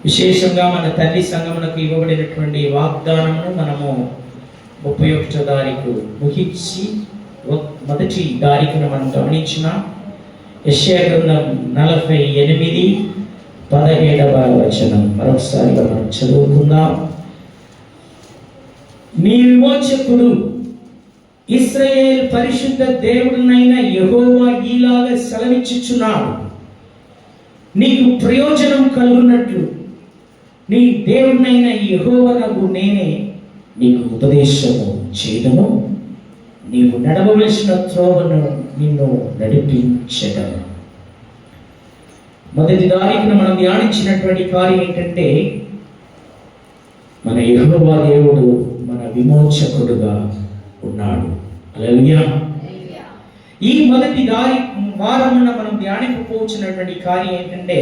విశేషంగా మన తల్లి సంఘమునకు ఇవ్వబడినటువంటి వాగ్దానమును మనము 31వ తారీఖు ముగించి మొదటి తారీఖును మనం గమనించిన యెషయా గ్రంథం 48:17వ వచనం మరొకసారిగా మనం చదువుకుందాం. నీ విమోచకుడు ఇశ్రాయేలు పరిశుద్ధ దేవుడునైన యెహోవా ఈలాగా సెలవిచ్చుచున్నాడు, నీకు ప్రయోజనం కలుగునట్లు నీ దేవుడినైన యెహోవానగు నేనే నీకు ఉపదేశము చేయదను, నీవు నడవవలసిన త్రోవను నిన్ను నడిపించెదను. మొదటి తారీఖున మనం ధ్యానించినటువంటి కార్యం ఏంటంటే, మన యెహోవా దేవుడు మన విమోచకుడుగా ఉన్నాడు. హల్లెలూయా. ఈ మొదటి వారమున మనం ధ్యానింపబోతున్నటువంటి కార్యం ఏంటంటే,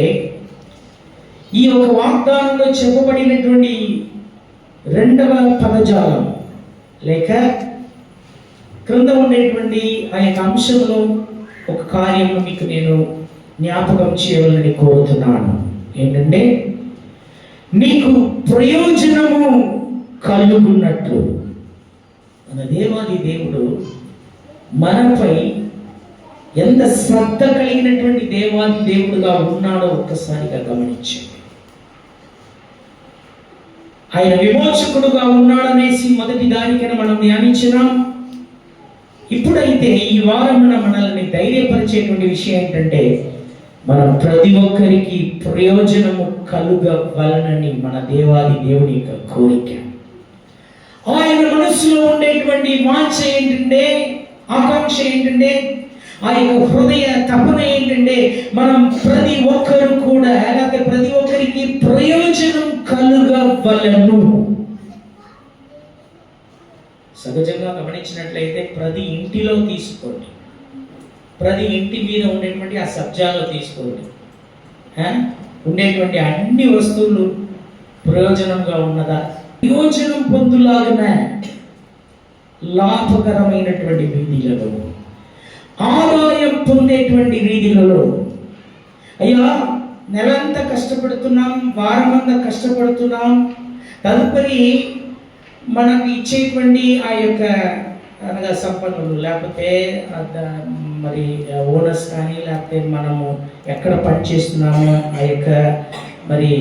ఈ ఒక వాగ్దానంలో చెప్పబడినటువంటి రెండవ పదజాలం లేక క్రింద ఉండేటువంటి ఆ యొక్క అంశంలో ఒక కార్యము మీకు నేను జ్ఞాపకం చేయవాలని కోరుతున్నాను. ఏంటంటే, నీకు ప్రయోజనము కలుగున్నట్లు మన దేవాది దేవుడు మనపై ఎంత శ్రద్ధ కలిగినటువంటి దేవాది దేవుడుగా ఉన్నాడో ఒక్కసారిగా గమనించండి. ఆయన విమోచకుడుగా ఉన్నాడనేసి మొదటి దానికైన మనం ధ్యానించినాం. ఇప్పుడైతే ఈ వారమున మనల్ని ధైర్యపరిచేటువంటి విషయం ఏంటంటే, మనం ప్రతి ఒక్కరికి ప్రయోజనము కలుగవలనని మన దేవాది దేవుని యొక్క కోరిక. ఆయన మనసులో ఉండేటువంటి వాంఛ ఏంటంటే, ఆకాంక్ష ఏంటంటే, ఆ యొక్క హృదయ తపన ఏంటంటే, మనం ప్రతి ఒక్కరు కూడా లేకపోతే ప్రతి ఒక్కరికి ప్రయోజనం కలుగవలను. సహజంగా గమనించినట్లయితే ప్రతి ఇంటిలో తీసుకోండి, ప్రతి ఇంటి మీద ఉండేటువంటి ఆ సబ్జాలో తీసుకోండి, ఉండేటువంటి అన్ని వస్తువులు ప్రయోజనంగా ఉన్నదా? ప్రయోజనం పొందులాగిన లాభకరమైనటువంటి రీతిలలో, ఆదాయం పొందేటువంటి రీతిలలో, అయ్యా నెలంతా కష్టపడుతున్నాం, వారమంతా కష్టపడుతున్నాం, తదుపరి మనకు ఇచ్చేటువంటి ఆ యొక్క అనగా సంపన్నులు లేకపోతే మరి ఓనర్స్ కానీ లేకపోతే మనము ఎక్కడ పని చేస్తున్నామో ఆ యొక్క మరి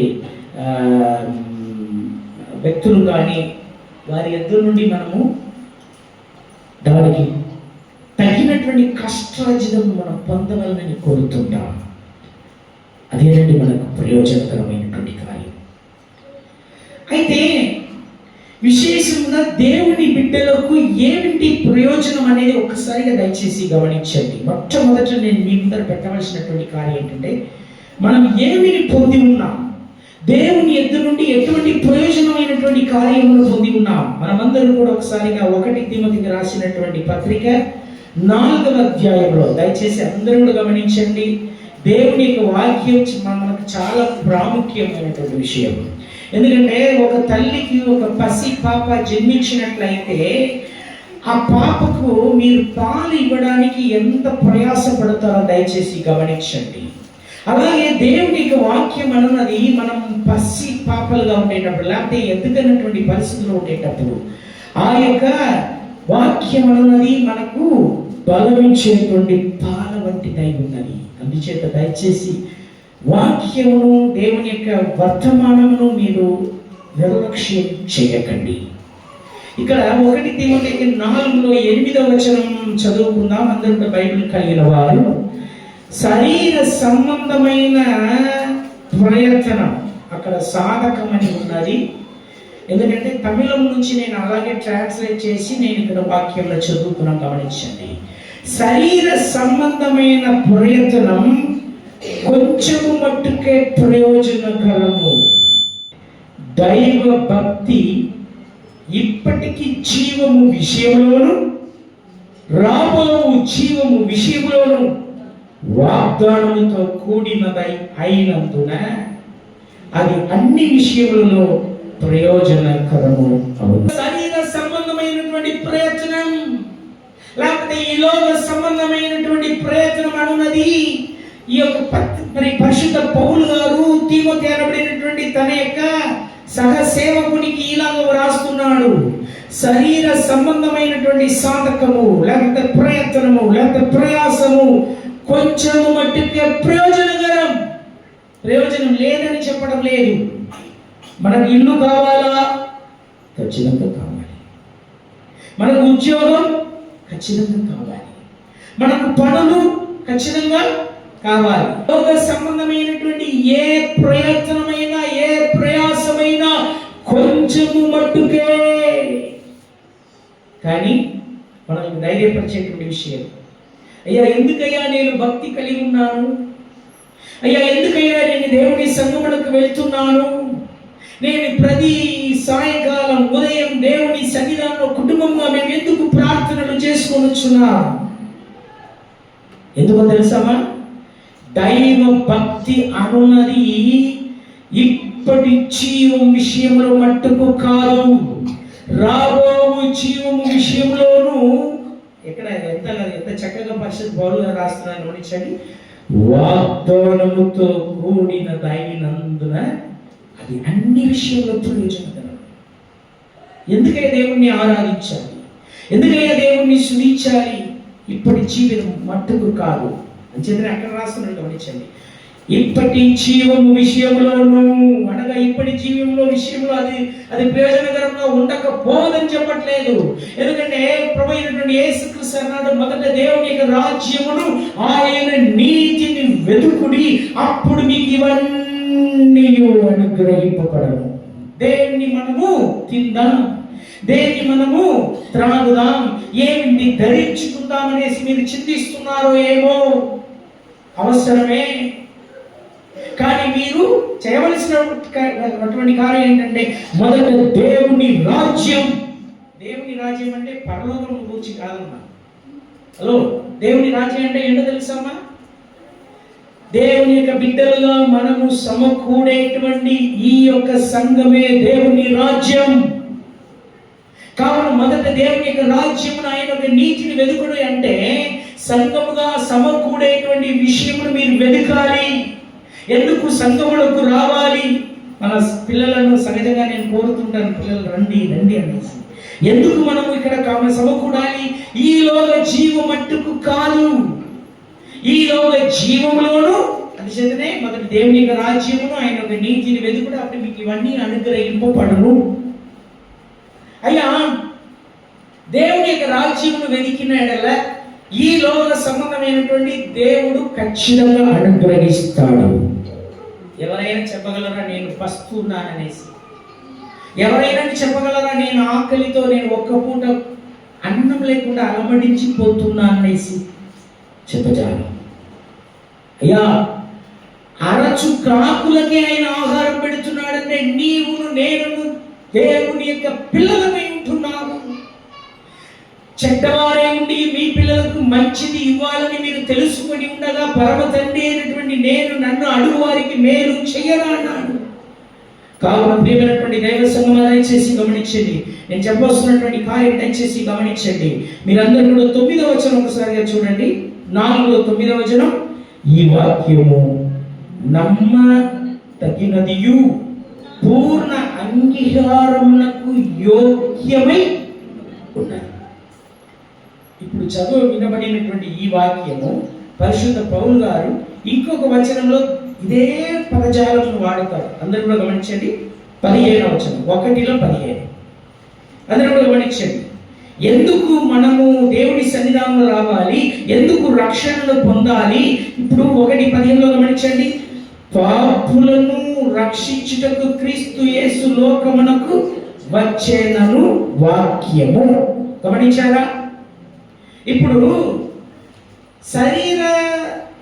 వ్యక్తులు కానీ వారి ఎదురు నుండి మనము దానికి తగినటువంటి కష్టార్జితం మనం పొందగలనని కోరుతుంటాం. అదేనండి మనకు ప్రయోజనకరమైనటువంటి కార్యం. అయితే విశేషంగా దేవుని బిడ్డలకు ఏమిటి ప్రయోజనం అనేది ఒక్కసారిగా దయచేసి గమనించండి. మొట్టమొదట నేను మీ ముందర పెట్టవలసినటువంటి కార్యం ఏంటంటే, మనం ఏమిని పొంది ఉన్నాం, దేవుని ఎదురు నుండి ఎటువంటి ప్రయోజనమైనటువంటి కార్యములు పొంది ఉన్నాం. మనమందరం కూడా ఒకసారిగా 1 తిమోతికి రాసినటువంటి పత్రిక 4వ అధ్యాయంలో దయచేసి అందరూ కూడా గమనించండి. దేవుని యొక్క వాక్యం మనకు చాలా ప్రాముఖ్యమైనటువంటి విషయం. ఎందుకంటే ఒక తల్లికి ఒక పసి పాప జన్మించినట్లయితే ఆ పాపకు మీరు పాలు ఇవ్వడానికి ఎంత ప్రయాసపడతారో దయచేసి గమనించండి. అలాగే దేవుని యొక్క వాక్యం అన్నది మనం పసి పాపలుగా ఉండేటప్పుడు లేకపోతే ఎదుగుతున్నటువంటి పరిస్థితుల్లో ఉండేటప్పుడు ఆ యొక్క వాక్యం అన్నది మనకు బలమించేటువంటి పాల వంటిదై ఉన్నది. అందుచేత దయచేసి వాక్యమును దేవుని యొక్క వర్తమానమును మీరు నిర్లక్ష్యం చేయకండి. ఇక్కడ 1 తిమోతికి 4:8వ వచనం చదువుకుందాం. అందరూ బైబిల్ కలిగిన వారు. శరీర సంబంధమైన ప్రయత్నం, అక్కడ సాధకమని ఉన్నది. ఎందుకంటే తమిళం నుంచి నేను అలాగే ట్రాన్స్లేట్ చేసి నేను ఇక్కడ వాక్యంలో చదువుకున్నాను, గమనించండి. శరీర సంబంధమైన ప్రయత్నం కొంచెము మట్టుకే ప్రయోజనకరము, దైవ భక్తి ఇప్పటికీ జీవము విషయంలోను రాబో జీవము విషయంలోను వాగ్దానముతో కూడినదై అయినందున అది అన్ని విషయములలో ప్రయోజనకరము అవును. శరీర సంబంధమైనటువంటి ప్రయత్నం లేకపోతే ఈ లోక సంబంధమైనటువంటి ప్రయత్నం అనున్నది ఈ యొక్క మరి పరిశుద్ధ పౌలు గారు తిమోతి అనబడిన ప్రియమైనటువంటి తన యొక్క సహసేవకునికి ఇలాగ వ్రాస్తున్నాడు. శరీర సంబంధమైనటువంటి సాధకము లేకపోతే ప్రయత్నము లేకపోతే ప్రయాసము కొంచెము మట్టుకే ప్రయోజనం లేదని చెప్పడం లేదు. మనకు ఇల్లు కావాలా? ఖచ్చితంగా కావాలి. మనకు ఉద్యోగం ఖచ్చితంగా కావాలి. మనకు పనులు ఖచ్చితంగా కావాలి. లోక సంబంధమైనటువంటి ఏ ప్రయత్నమైనా ఏ ప్రయాసమైనా కొంచెము మట్టుకే. కానీ మనకు ధైర్యపరిచేటువంటి విషయం, అయ్యా ఎందుకయ్యా నేను భక్తి కలిగి ఉన్నాను, అయ్యా ఎందుకయ్యా నేను దేవుని సంగములకు వెళ్తున్నాను, నేను ప్రతి సాయంకాలం ఉదయం దేవుని సన్నిధానంలో కుటుంబంగా మేము ఎందుకు ప్రార్థనలు చేసుకొని వచ్చున్నాం? ఎందుకో తెలుసామా? దైవ భక్తి అనున్నది ఇప్పటి జీవం విషయంలో మట్టుకు కాదు, రాబో జీవం విషయంలోనూ. ఎక్కడ ఎంత చక్కగా పరిశుద్ధ పౌలు గారు రాస్తున్నారని గమనించండి. వాగ్దానముతో కూడిన దైనందున అది అన్ని విషయంలో ప్రయోజనకరం. ఎందుకయ్యా దేవుణ్ణి ఆరాధించాలి, ఎందుకయ్యా దేవుణ్ణి స్తుతించాలి? ఇప్పటి జీవితం మట్టుకు కాదు అని చెప్పి అక్కడ రాస్తున్నట్టు గమనించండి. ఇప్పటి జీవము విషయంలోనూ అనగా ఇప్పటి జీవంలో విషయంలో అది ప్రయోజనకరంగా ఉండకపోదని చెప్పట్లేదు. ఎందుకంటే ప్రభు అయినటువంటి యేసుక్రీస్తు అన్నాడు, మొదట దేవుని యొక్క రాజ్యమును ఆయన నీతిని వెతుకుడి, అప్పుడు మీకు ఇవన్నీ అనుగ్రహింపబడను. దేన్ని మనము తిందాం, దేన్ని మనము త్రాగుదాం, ఏమిటి ధరించుకుందాం అనేసి మీరు చింతిస్తున్నారో ఏమో, అవసరమే. కానీ మీరు చేయవలసినటువంటి కార్యం ఏంటంటే మొదట దేవుని రాజ్యం. దేవుని రాజ్యం అంటే పరలోకం గురించి కాదమ్మా. హలో, దేవుని రాజ్యం అంటే ఏంటో తెలుసమ్మా? దేవుని యొక్క బిడ్డలుగా మనము సమకూడేటువంటి ఈ యొక్క సంఘమే దేవుని రాజ్యం. కావున మొదట దేవుని యొక్క రాజ్యమును ఆయన యొక్క నీతిని వెతుకుడు అంటే సంఘముగా సమకూడేటువంటి విషయమును మీరు వెతకాలి. ఎందుకు సంఘములకు రావాలి? మన పిల్లలను సహజంగా నేను కోరుతుంటాను, పిల్లలు రండి రండి అనేసి. ఎందుకు మనము ఇక్కడ సమకూడాలి? ఈ లోక జీవం మట్టుకు కాదు, ఈ లోక జీవంలోను అది చేతనే మొదటి దేవుని యొక్క రాజ్యమును ఆయన యొక్క నీతిని వెతుకుడు, అప్పుడు మీకు ఇవన్నీ అనుగ్రహింపబడును. అయ్యా, దేవుని యొక్క రాజ్యమును వెతికిన ఎడల ఈ లోక సంబంధమైనటువంటి దేవుడు ఖచ్చితంగా అనుగ్రహిస్తాడు. ఎవరైనా చెప్పగలరా నేను పస్తున్నాననేసి? ఎవరైనా చెప్పగలరా నేను ఆకలితో నేను ఒక్క పూట అన్నం లేకుండా అలమడించిపోతున్నాననేసి? చెప్పజాలి. అయ్యా, అరచు కాకులకే ఆయన ఆహారం పెడుతున్నాడంటే నీవును నేను దేవుని యొక్క పిల్లలమై ఉంటున్నాము. చెడ్డవారే ఉండి మీ పిల్లలకు మంచిది ఇవ్వాలని మీరు తెలుసుకొని ఉండగా పరమ తండ్రి అయినటువంటి నేను నన్ను అడుగు వారికి మేలు చెయ్యరా అన్నాడు. కావున ప్రియమైనటువంటి దైవ సంఘం దయచేసి గమనించండి, నేను చెప్పవలసినటువంటి కార్యం దయచేసి గమనించండి. మీరందరూ కూడా 9వ వచనం ఒకసారిగా చూడండి. 4లో 9వ వచనం, ఈ వాక్యము నమ్మ తగినదియు పూర్ణ అంగీకారమునకు యోగ్యమై ఉన్నది. ఇప్పుడు చదువు వినబడినటువంటి ఈ వాక్యము పరిశుద్ధ పౌలు గారు ఇంకొక వచనంలో ఇదే పదజాలను వాడతారు. అందరూ కూడా గమనించండి. 15వ వచనం, 1లో 15. అందరూ కూడా గమనించండి. ఎందుకు మనము దేవుని సన్నిధానంలో రావాలి, ఎందుకు రక్షణను పొందాలి? ఇప్పుడు 1:15లో గమనించండి. పాపులను రక్షించుటకు క్రీస్తు యేసు లోకమునకు వచ్చేనను వాక్యము. గమనించారా? ఇప్పుడు శరీర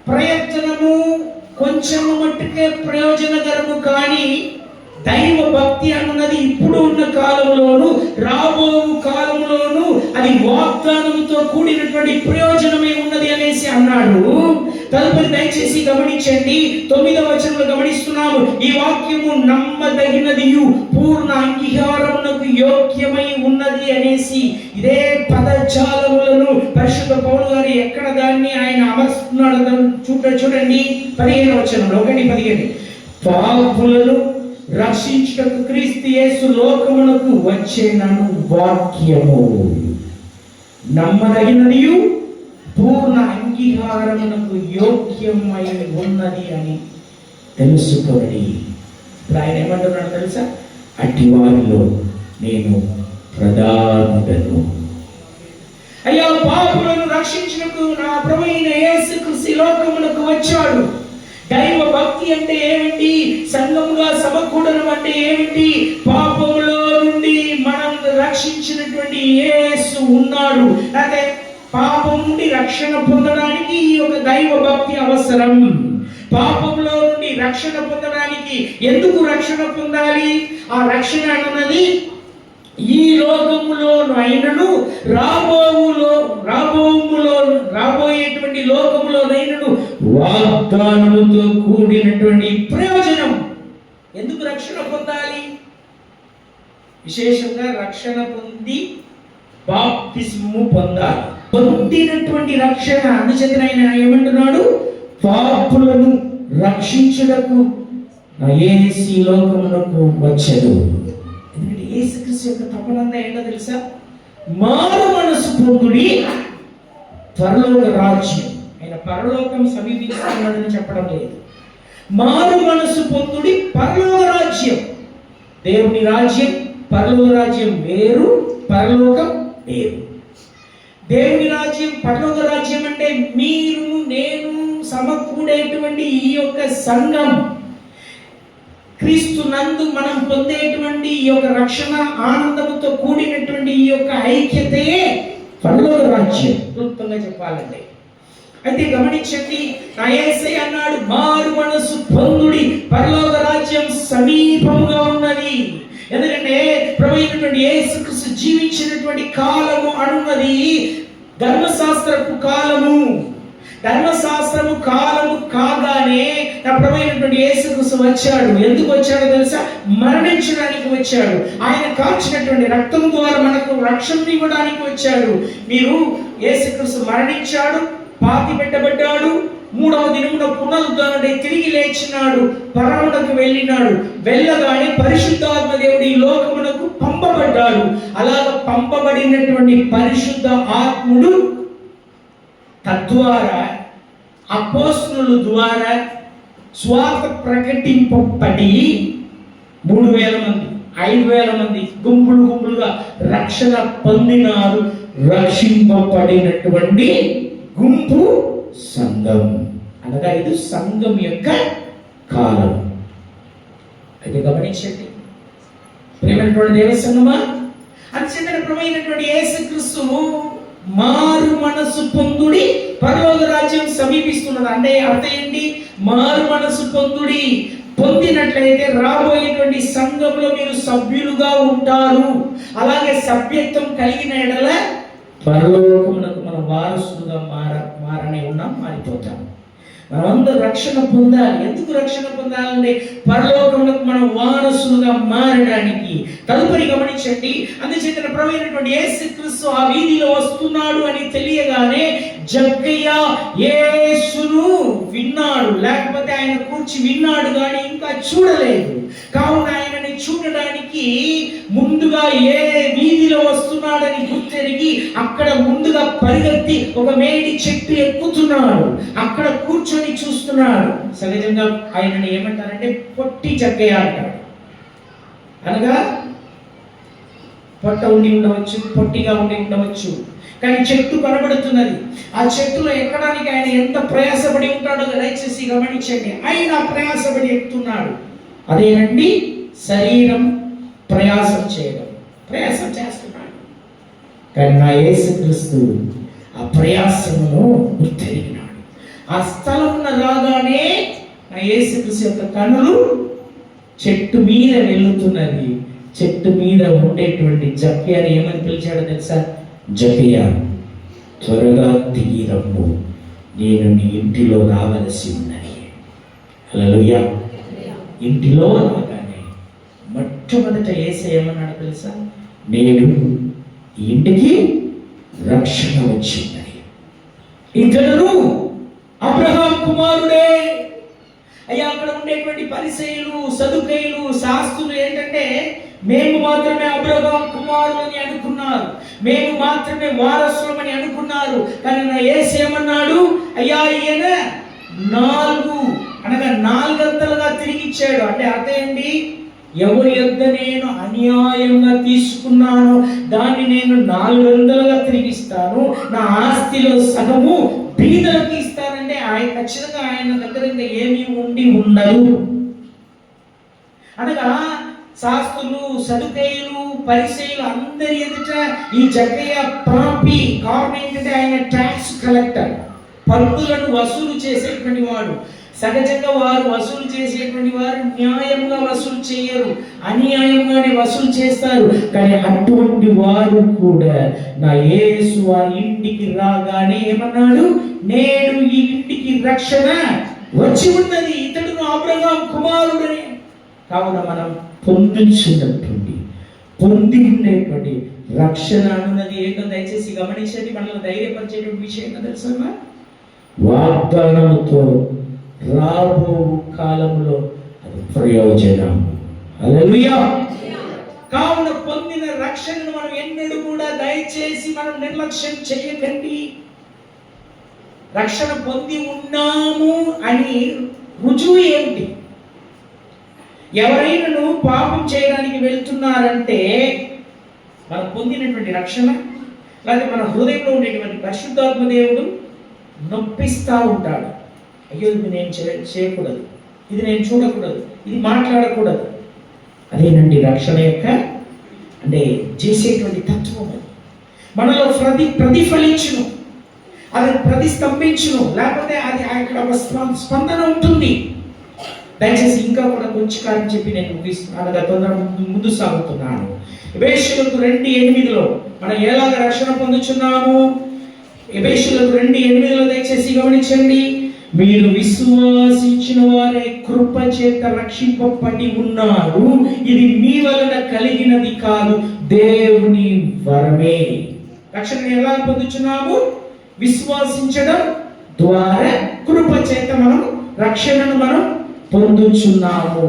ప్రయత్నము కొంచెము మట్టుకే ప్రయోజనకరము, కానీ దైవ భక్తి అన్నది ఇప్పుడు ఉన్న కాలంలోను రాబో కాలంలోను అది వాగ్దానంతో కూడినటువంటి ప్రయోజనమే ఉన్నది అనేసి అన్నాడు. తదుపరి దయచేసి గమనించండి. 9వ వచనంలో గమనిస్తున్నాము, ఈ వాక్యము నమ్మదగినదియు పూర్ణ అంగీకారమునకు యోగ్యమై ఉన్నది అనేసి. ఇదే పదజాలములను పరిశుద్ధ పౌలు గారు ఎక్కడ దాన్ని ఆయన అమర్చుతున్నాడు చూడండి. 15వ వచనంలో 1:15, పాపులను రక్షించుటకు క్రీస్తు యేసు లోకమునకు వచ్చెనను వాక్యము నమ్మదగినదియు పూర్ణ అంగీకారమునకు యోగ్యమై ఉన్నది అని తెలుసుకోండి. ఇప్పుడు ఆయన ఏమంటున్నాడు తెలుసా? అట్టి వారిలో నేను ప్రధానుడను. అయ్యా, పాపులను రక్షించుటకు నా ప్రభువైన యేసుక్రీస్తు లోకమునకు వచ్చాడు. దైవ భక్తి అంటే ఏమిటి? సంఘముగా సమకూడడం అంటే ఏమిటి? పాపములో నుండి మనం రక్షించినటువంటి యేసు ఉన్నాడు. అదే పాపం నుండి రక్షణ పొందడానికి ఈ యొక్క దైవ భక్తి అవసరం. పాపంలో నుండి రక్షణ పొందడానికి ఎందుకు రక్షణ పొందాలి? ఆ రక్షణ అన్నది ఈ లోకములో అయినను రాబోయేటువంటి లోకములో అయినను వాగ్దానముతో కూడినటువంటి ప్రయోజనం. ఎందుకు రక్షణ పొందాలి? విశేషంగా రక్షణ పొంది బాప్తిస్మము పొందాలి. పొందినటువంటి రక్షణ అందుచేత ఆయన ఏమంటున్నాడు? పాపులను రక్షించుటకు యేసు ఈ లోకమునకు వచ్చెను. ఎందుకంటే యేసుక్రీస్తు యొక్క తపనంతా ఏంటో తెలుసా? మారు మనసు పొందుడి, పరలోక రాజ్యం. ఆయన పరలోకం సమీపిస్తున్నదని చెప్పడం లేదు. మారు మనసు పొందుడి, పరలోక రాజ్యం. దేవుని రాజ్యం పరలోక రాజ్యం వేరు, పరలోకం వేరు. దేవుని రాజ్యం పరలోక రాజ్యం అంటే మీరు నేను సమకూడేటువంటి ఈ యొక్క సంఘం, క్రీస్తు నందు మనం పొందేటువంటి ఈ యొక్క రక్షణ ఆనందముతో కూడినటువంటి ఈ యొక్క ఐక్యతయే పరలోక రాజ్యం. క్లుప్తంగా చెప్పాలంటే అయితే గమనించండి, నా యేసయ్య అన్నాడు మారు మనసు పొందుడి, పరలోక రాజ్యం సమీపంగా ఉన్నది. ఎందుకంటే ప్రభువైనటువంటి యేసుక్రీస్తు జీవించినటువంటి కాలము అనున్నది ధర్మశాస్త్రపు కాలము. ధర్మశాస్త్రము కాలము కాగానే నా ప్రభువైనటువంటి యేసుక్రీస్తు వచ్చాడు. ఎందుకు వచ్చాడో తెలుసా? మరణించడానికి వచ్చాడు. ఆయన కాల్చినటువంటి రక్తం ద్వారా మనకు రక్షణ ఇవ్వడానికి వచ్చాడు. మీరు యేసుక్రీస్తు మరణించాడు, పాతి పెట్టబడ్డాడు, మూడవ దినమున పునరుద్ధరణై తిరిగి లేచినాడు, పరమునకు వెళ్ళినాడు. వెళ్ళగానే పరిశుద్ధాత్మ దేవుడు ఈ లోకమునకు పంపబడ్డాడు. అలాగ పంపబడినటువంటి పరిశుద్ధ ఆత్ముడు తద్వారా అపోస్తలుల ద్వారా స్వార్థ ప్రకటింపబడి 3000 మంది 5000 మంది గుంపులుగా రక్షణ పొందినారు. రక్షింపబడినటువంటి గుంపు సంఘం అనగా ఇది సంఘం యొక్క కాలం. అయితే గమనించండి ప్రియమైనటువంటి దేవ సంఘమా, అత్యంత ప్రభువైనటువంటి యేసుక్రీస్తు మారు మనసు పొందుడి, పరలోక రాజ్యం సమీపిస్తున్నది. అంటే అర్థం ఏంటి? మారు మనసు పొందుడి పొందినట్లయితే రాబోయేటువంటి సంఘంలో మీరు సభ్యులుగా ఉంటారు. అలాగే సభ్యత్వం కలిగిన ఎడల పరలోకమునకు మన వారసులుగా మారిపోతాం. మనమందరూ రక్షణ పొందాలి. ఎందుకు రక్షణ పొందాలంటే పరలోకమునకు మనం వారసులుగా మారడానికి. తదుపరి గమనించండి, అందుచేత ప్రభువైనటువంటి యేసుక్రీస్తు ఆ వీధిలో వస్తున్నాడు అని తెలియగానే జక్కయ్య యేసును విన్నాడు, లేకపోతే ఆయన కూర్చి విన్నాడు కానీ ఇంకా చూడలేదు. కావున ఆయనని చూడడానికి ముందుగా ఏ వీధిలో వస్తున్నాడని గుర్తెరిగి అక్కడ ముందుగా పరిగెత్తి ఒక మేడి చెట్టు ఎక్కుతున్నాడు. అక్కడ కూర్చొని చూస్తున్నాడు. సహజంగా ఆయనని ఏమంటారంటే పొట్టి జక్కయ్య అంటాడు. అనగా పొట్ట ఉండి ఉండవచ్చు, పొట్టిగా ఉండి ఉండవచ్చు, కానీ చెట్టు కనబడుతున్నది. ఆ చెట్టులో ఎక్కడానికి ఆయన ఎంత ప్రయాసపడి ఉంటాడో దయచేసి గమనించండి. ఆయన ప్రయాసపడి ఎక్కుతున్నాడు. అదేనండి శరీరం ప్రయాసం చేయడం, ప్రయాసం చేస్తున్నాడు. కానీ నా యేసుక్రీస్తు ఆ ప్రయాసమును గుర్తెరిగినాడు. ఆ స్థలం రాగానే నా యేసుక్రీస్తు యొక్క కన్నులు చెట్టు మీద వెళ్తున్నది. చెట్టు మీద ఉండేటువంటి జక్కయ్యని ఏమని పిలిచాడో తెలుసా? జక్కయ్య, త్వరగా దిగి రమ్ము, నేను నీ ఇంటిలో రావలసి ఉన్నది. హల్లెలూయా. ఇంటిలో రాగానే మొట్టమొదట యేసయ్య ఏమన్నాడు తెలుసా? నేను ఈ ఇంటికి రక్షణ వచ్చిందని. ఇతడు అబ్రహాం కుమారుడే. అయ్యా అక్కడ ఉండేటువంటి పరిసయ్యులు, సదుకయ్యులు, శాస్త్రులు ఏంటంటే మేము మాత్రమే అబ్రహాము కుమారులని అనుకున్నారు, మేము మాత్రమే వారసులమని అనుకున్నారు. కానీ నా యేసు ఏమన్నాడు? అయ్యా ఈయన 4 తిరిగి ఇచ్చాడు. అంటే అర్థం ఏంటి? ఎవరి యొద్ద నేను అన్యాయంగా తీసుకున్నాను దాన్ని నేను 400గా తిరిగిస్తాను, నా ఆస్తిలో సగము బీదలకు ఇస్తానంటే ఆయన ఖచ్చితంగా ఆయన దగ్గర ఇంకా ఏమీ ఉండదు. అనగా శాస్త్రులు, సదుకయ్యులు, పరిసయ్యులు అందరి ఎదుట ఈ జక్కయ్య పాపి. కారణం ఏంటంటే ఆయన ట్యాక్స్ కలెక్టర్, పన్నులను వసూలు చేసేటువంటి వాడు. సహజంగా వారు వసూలు చేసేటువంటి వారు న్యాయంగా వసూలు చేయరు, అన్యాయంగానే వసూలు చేస్తారు. కానీ అటువంటి వారు కూడా నా యేసు వారి ఇంటికి రాగానే ఏమన్నాడు? నేడు ఈ ఇంటికి రక్షణ వచ్చి ఉన్నది, ఇతడును అబ్రహాము కుమారుడని. కావున మనం పొంది ఉండేటువంటి రక్షణ అన్నది ఏంటో దయచేసి గమనించండి. మనల్ని ధైర్యపరిచేటువంటి విషయం ఏంటో తెలుసా? వాగ్దానముతో రాబో కాలంలో అది ప్రయోజనం. హల్లెలూయా. కావున పొందిన రక్షణను మనం ఎన్నడూ కూడా దయచేసి మనం నిర్లక్ష్యం చేయకండి. రక్షణ పొంది ఉన్నాము అని రుజువు ఏంటి? ఎవరైనా పాపం చేయడానికి వెళ్తున్నారంటే మనం పొందినటువంటి రక్షణ, లేదా మన హృదయంలో ఉండేటువంటి పరిశుద్ధాత్మ దేవుడు నొప్పిస్తూ ఉంటాడు. అయ్యో ఇది నేను చేయకూడదు, ఇది నేను చూడకూడదు, ఇది మాట్లాడకూడదు. అదేనండి రక్షణ యొక్క అంటే చేసేటువంటి తత్వం. అది మనలో ప్రతిఫలించును, అది ప్రతిస్తంభించును, లేకపోతే అది అక్కడ ఒక స్పందన ఉంటుంది. దయచేసి ఇంకా కూడా కొంచెం కాలం చెప్పి నేను అనగా తొందర ముందు సాగుతున్నాను. ఎఫెసీయులకు 2:8 మనం ఎలాగ రక్షణ పొందుచున్నాము? ఎఫెసీయులకు 2:8 దయచేసి గమనించండి. మీరు విశ్వాసించిన వారే కృప చేత రక్షింపబడి ఉన్నారు, ఇది మీ వలన కలిగినది కాదు, దేవుని వరమే. రక్షణ ఎలా పొందుచున్నాము? విశ్వాసించడం ద్వారా కృప చేత మనం రక్షణను మనం పొందుచున్నాము.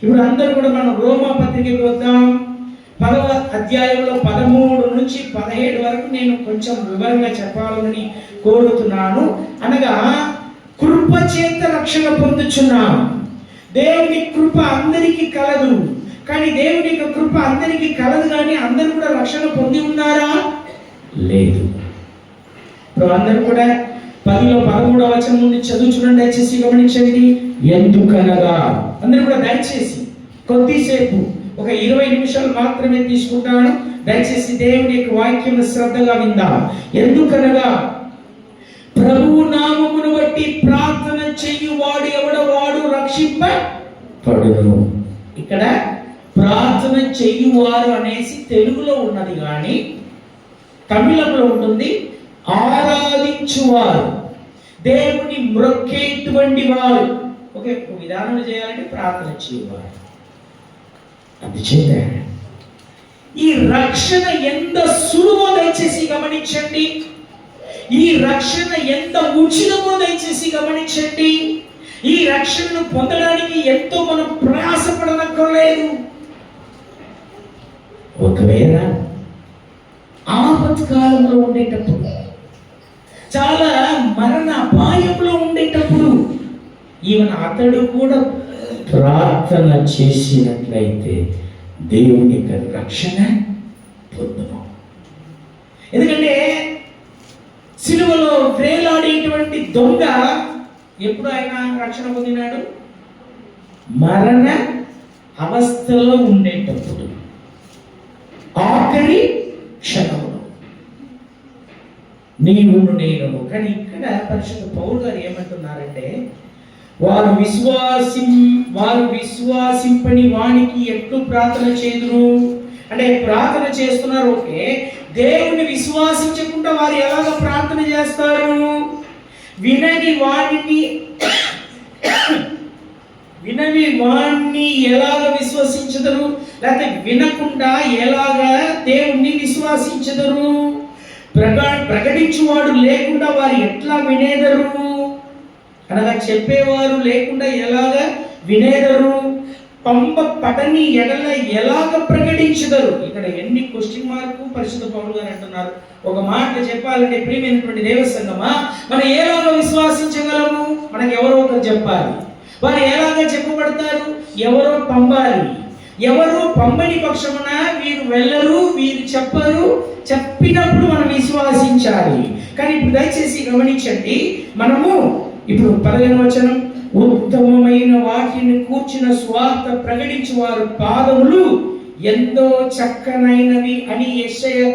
ఇప్పుడు అందరూ కూడా మనం రోమా పత్రికకి వద్దాం. 10వ అధ్యాయంలో 13 నుంచి 17 వరకు నేను కొంచెం వివరంగా చెప్పాలని కోరుతున్నాను. అనగా కృప చేత రక్షణ పొందుచున్నాం. దేవుని కృప అందరికీ కలదు, కానీ దేవుని యొక్క కృప అందరికీ కలదు, కానీ అందరూ కూడా రక్షణ పొంది ఉన్నారా? లేదు. ఇప్పుడు అందరూ కూడా 10లో 13వ వచనం నుండి చదువుచునండి, దయచేసి గమనించండి. ఎందుకనగా అందరూ కూడా దయచేసి కొద్దిసేపు ఒక 20 నిమిషాలు మాత్రమే తీసుకుంటాను. దయచేసి దేవుని యొక్క వాక్యం శ్రద్ధగా విందాం. ఎందుకనగా ప్రభువు నామమును బట్టి ప్రార్థన చెయ్యువాడు ఎవడవాడు రక్షింపబడును. ఇక్కడ ప్రార్థన చెయ్యువారు అనేసి తెలుగులో ఉన్నది, కానీ తమిళంలో ఉంటుంది ఆరాధించువారు, దేవుని మ్రొక్కేటువంటి వారు. ఒక విధానం చేయాలంటే ప్రార్థన చేయవారు. అందుచేత ఈ రక్షణ ఎంత సులువో దయచేసి గమనించండి. ఈ రక్షణ ఎంత ఉచితమో దయచేసి గమనించండి. ఈ రక్షణను పొందడానికి ఎంతో మనం ప్రయాసపడనక్కర్లేదు. ఒకవేళ ఆపత్కాలంలో ఉండేటప్పుడు, చాలా మరణ అపాయంలో ఉండేటప్పుడు ఈవెన్ అతడు కూడా ప్రార్థన చేసినట్లయితే దేవుని యొక్క రక్షణ పొందును. ఎందుకంటే సిలువలో వేలాడేటువంటి దొంగ ఎప్పుడు ఆయన రక్షణ పొందినాడు? మరణ అవస్థలో ఉండేటప్పుడు, ఆఖరి క్షణములు నీవును నేను. కానీ ఇక్కడ పరిశుద్ధ పౌలు గారు ఏమంటున్నారంటే, వారు విశ్వాసింపని వానికి ఎట్లు ప్రార్థన చేదురు. అంటే ప్రార్థన చేస్తున్నారు, ఓకే, దేవుని విశ్వాసించకుండా వారు ఎలాగ ప్రార్థన చేస్తారు? వినని వాణ్ణి ఎలాగ విశ్వసించదరు? లేకపోతే వినకుండా ఎలాగ దేవుణ్ణి విశ్వాసించదరు? ప్రకటించువాడు లేకుండా వారు ఎట్లా వినేదరు? అనగా చెప్పేవారు లేకుండా ఎలాగ వినేదరు, పంప పటని ఎడల ఎలాగ ప్రకటించదరు. ఇక్కడ ఎన్ని క్వశ్చన్ మార్కు పరిశుద్ధ పౌలు గారు అంటున్నారు. ఒక మాట చెప్పాలంటే ప్రియమైనటువంటి దేవ సంగమా, మనం ఎలాగ విశ్వాసించగలము? మనకు ఎవరో ఒకరు చెప్పాలి. వారు ఎలాగ చెప్పబడతారు? ఎవరో పంపాలి. ఎవరు పంపని పక్షమున వీరు వెళ్ళరు, వీరు చెప్పరు. చెప్పినప్పుడు మనం విశ్వాసించాలి. కానీ ఇప్పుడు దయచేసి గమనించండి, మనము ఇప్పుడు 15వ వచనం, ఉత్తమమైన వాటిని కూర్చిన స్వార్థ ప్రకటించు వారు పాదములు ఎంతో చక్కనైనవి అని యెషయా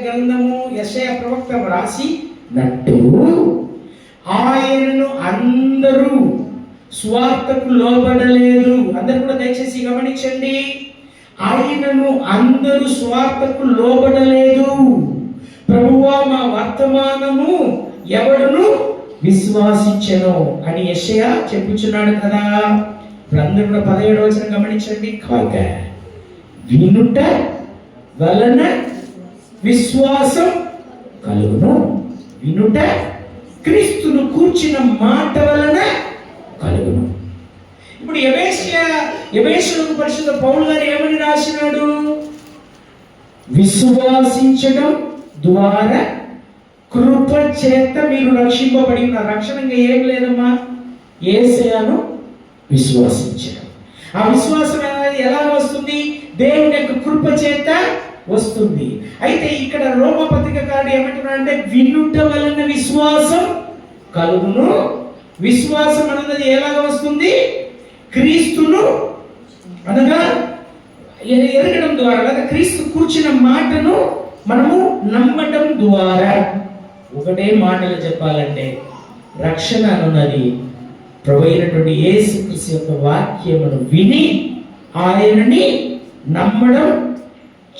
ప్రవక్త రాసినట్టు ఆయనను అందరూ స్వార్థకు లోబడలేదు. అందరూ కూడా దయచేసి గమనించండి, ఆయనను అందరూ స్వార్థకు లోబడలేదు. ప్రభువా మా వర్తమానము ఎవడును విశ్వాసించెను అని యెషయా చెప్పుచున్నాడు కదా. అందరూ కూడా 17వ వచనం గమనించండి. కాక వినుట వలన విశ్వాసం కలుగును, వినుట క్రీస్తును కూర్చిన మాట వలన కలుగును. ఇప్పుడు ఎబేసులకు పరిశుద్ధ పౌలు గారు ఏమని రాసినాడు? విశ్వాసించడం ద్వారా కృప చేత మీరు రక్షింపబడి ఉన్న. రక్షణంగా ఏం లేదమ్మా, యేసయ్యను విశ్వాసించడం. ఆ విశ్వాసం అనేది ఎలా వస్తుంది? దేవుని యొక్క కృప చేత వస్తుంది. అయితే ఇక్కడ రోమపత్రికకారుడు ఏమంటున్నాడంటే వినుట వలన విశ్వాసం కలుగును. విశ్వాసం అన్నది ఎలాగ వస్తుంది? క్రీస్తును అనగా ఎరగడం ద్వారా, లేదా క్రీస్తు కూర్చున్న మాటను మనము నమ్మటం ద్వారా. ఒకటే మాటలు చెప్పాలంటే రక్షణ అన్నది ప్రభు అయినటువంటి యేసుక్రీస్తు యొక్క వాక్యమును విని ఆయనని నమ్మడం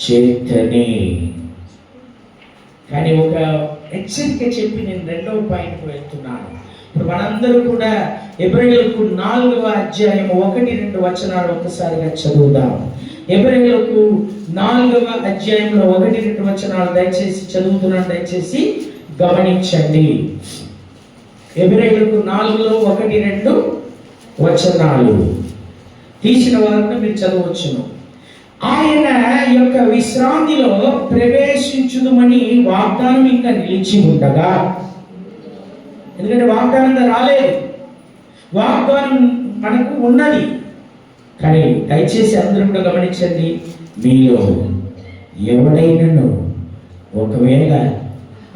చేతనే. కానీ ఒక హెచ్చరిక చెప్పి నేను 2వ పాయింట్కి వెళ్తున్నాను. ఇప్పుడు మనందరూ కూడా హెబ్రీయులకు 4వ అధ్యాయం 1-2 వచనాలు ఒక్కసారిగా చదువుదాం. హెబ్రీయులకు 4వ అధ్యాయంలో 1-2 వచనాలు దయచేసి చదువుతున్నాను, దయచేసి గమనించండి. హెబ్రీయులకు 4లో 1-2 వచనాలు తీసిన వారిని మీరు చదవచ్చును. ఆయన యొక్క విశ్రాంతిలో ప్రవేశించుదుమని వాగ్దానం ఇంకా నిలిచి ఉండగా, ఎందుకంటే వాగ్దానంగా రాలేదు, వాగ్దానం మనకు ఉన్నది. కానీ దయచేసి అందరూ కూడా గమనించండి, మీలో ఎవడైనను ఒకవేళ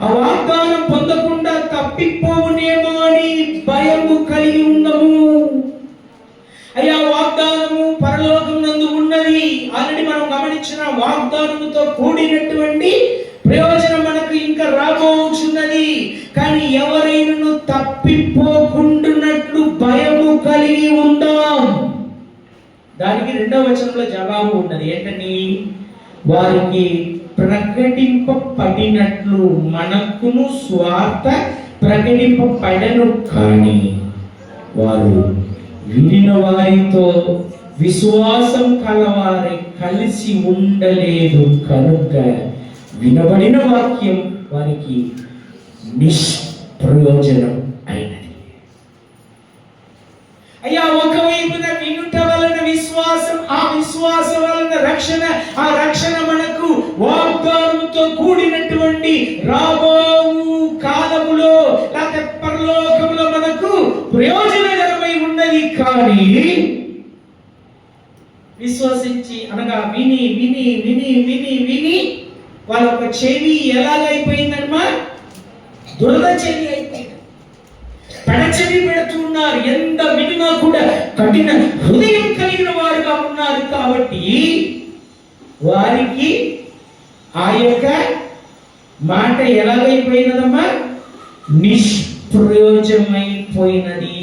ఆ వాగ్దానం పొందకుండా తప్పిపోవునేమో అని భయము కలిగి ఉండము. అయ్యా వాగ్దానము పరలోకం నందు ఉన్నది. ఆల్రెడీ మనం గమనించిన వాగ్దానముతో కూడినటువంటి ప్రయోజనం మనకు ఇంకా రాబోచున్నది. కానీ ఎవరైనా తప్పిపోకుండానట్లు భయము కలిగి ఉందాం. దానికి 2వ వచనంలో జవాబు ఉన్నది. ఏంటని? వారికి ప్రకటింపబడినట్లు మనకును స్వార్థ ప్రకటింపబడను, కానీ వారు వినిన వారితో విశ్వాసం కలవారి కలిసి ఉండలేదు కనుక వినబడిన వాక్యం వారికి నిష్ప్రయోజనం అయినది. అయ్యా ఒకవైపున వినుట వలన విశ్వాసం, ఆ విశ్వాసం వలన రక్షణ, ఆ రక్షణ మనకు వాగ్దానంతో కూడినటువంటి రాబో కాలములో లేకపోతే పరలోకములో మనకు ప్రయోజనకరమై ఉన్నది. కానీ విశ్వసించి అనగా విని విని విని విని విని వాళ్ళ ఒక చెవి ఎలాగైపోయిందన్నమా, దురద చెవి అయిపోయింది. పడచెవి పెడుతున్నారు. ఎంత వినినా కూడా కఠిన హృదయం కలిగిన వారుగా ఉన్నారు. కాబట్టి వారికి ఆ యొక్క మాట ఎలాగైపోయినదమ్మా, నిష్ప్రయోజనమైపోయినది,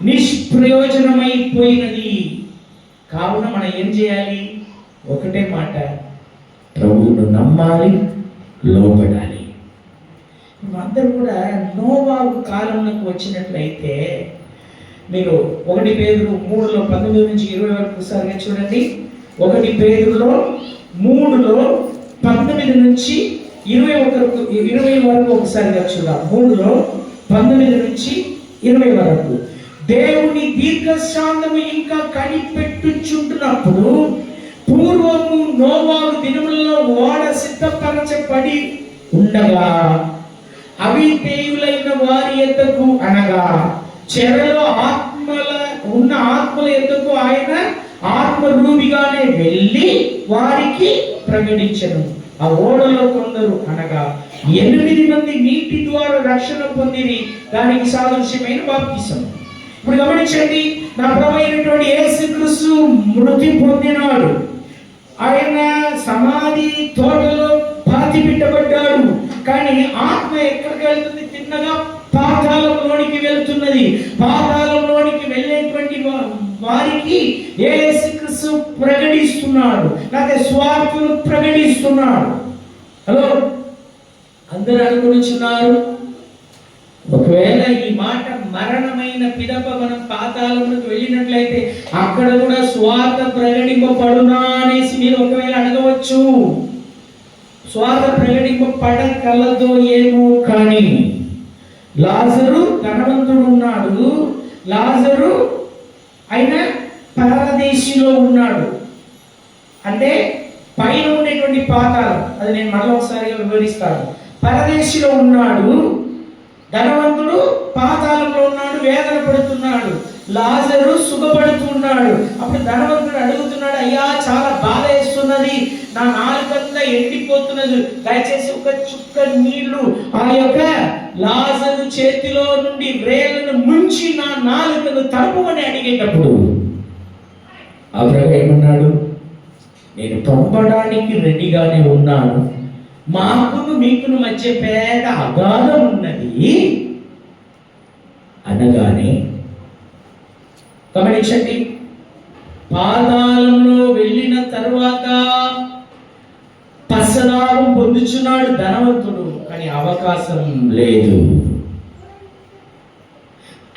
నిష్ప్రయోజనమైపోయినది. కావున మనం ఏం చేయాలి? ఒకటే మాట, ప్రభువును నమ్మాలి, లోబడాలి. అందరూ కూడా నోవాహు కాలంలోకి వచ్చినట్లయితే మీరు 1 పేతురు 3లో 19-20 వరకు ఒకసారిగా చూడండి. 1 పేతురులో 3లో 19-20 వరకు ఒకసారిగా చూద్దాం. 3లో 19-20 20 వరకు. దేవుని దీర్ఘశాంతము ఇంకా కనిపెట్టుచుంటున్నప్పుడు పూర్వము నోవాహు దినములలో ఓడ సిద్ధపరచబడి ఉండగా అవిధేయులైన వారి యొద్దకు అనగా చెరలో ఆత్మల యొద్దకు ఆయన ఆత్మరూపిగానే వెళ్ళి వారికి ప్రకటించెను. ఆ ఓడలో కొందరు అనగా 8 మంది నీటి ద్వారా రక్షణ పొందిరి. దానికి సాదృశ్యమైన బాప్తిసం. ఇప్పుడు గమనించండి, నా ప్రభు అయినటువంటి యేసుక్రీస్తు మృతి పొందినాడు. ఆయన సమాధి తోటలో పాతి పెట్టబడ్డాడు. కానీ ఆత్మ ఎక్కడికి వెళ్తుంది? తిన్నగా పాతాళంలోనికి వెళ్తున్నది. పాతాళంలోనికి వెళ్ళేటువంటి వారికి యేసుక్రీస్తు ప్రకటిస్తున్నాడు, లేకపోతే స్వార్థను ప్రకటిస్తున్నాడు. హలో, అందరూ అనుకుంటున్నారు, ఒకవేళ ఈ మాట మరణమైన పిదప మనం పాతాళంలోకి వెళ్ళినట్లయితే అక్కడ కూడా స్వార్థ ప్రకటింపబడునా అనేసి మీరు ఒకవేళ అడగవచ్చు. స్వార్థ ప్రకటింపబడగలదో ఏమో. కానీ లాజరు ధనవంతుడు ఉన్నాడు. లాజరు ఆయన పరదేశిలో ఉన్నాడు. అంటే పైన ఉండేటువంటి పాతాళం, అది నేను మరో ఒకసారి వివరిస్తాను. పరదేశిలో ఉన్నాడు, ధనవంతుడు పాతాళంలో ఉన్నాడు, వేదన పడుతున్నాడు. లాజరు సుఖపడుతున్నాడు. అప్పుడు ధనవంతుడు అడుగుతున్నాడు, అయ్యా చాలా బాధ వేస్తున్నది, నా నాలుకంతా ఎండిపోతున్నది, దయచేసి ఒక చుక్క నీళ్లు ఆ యొక్క లాజరు చేతిలో నుండి వ్రేళ్లను ముంచి నా నాలుకను తడుపుకొని అడిగేటప్పుడు అబ్రహం ఏమన్నాడు? నేను పంపడానికి రెడీగానే ఉన్నాను, మాకును మీకును మధ్య పేద అగాధం ఉన్నది అనగానే, గమనించండి, పాతాళంలో వెళ్ళిన తర్వాత పశ్చాత్తాపం పొందుచున్నాడు ధనవంతుడు, కానీ అవకాశం లేదు.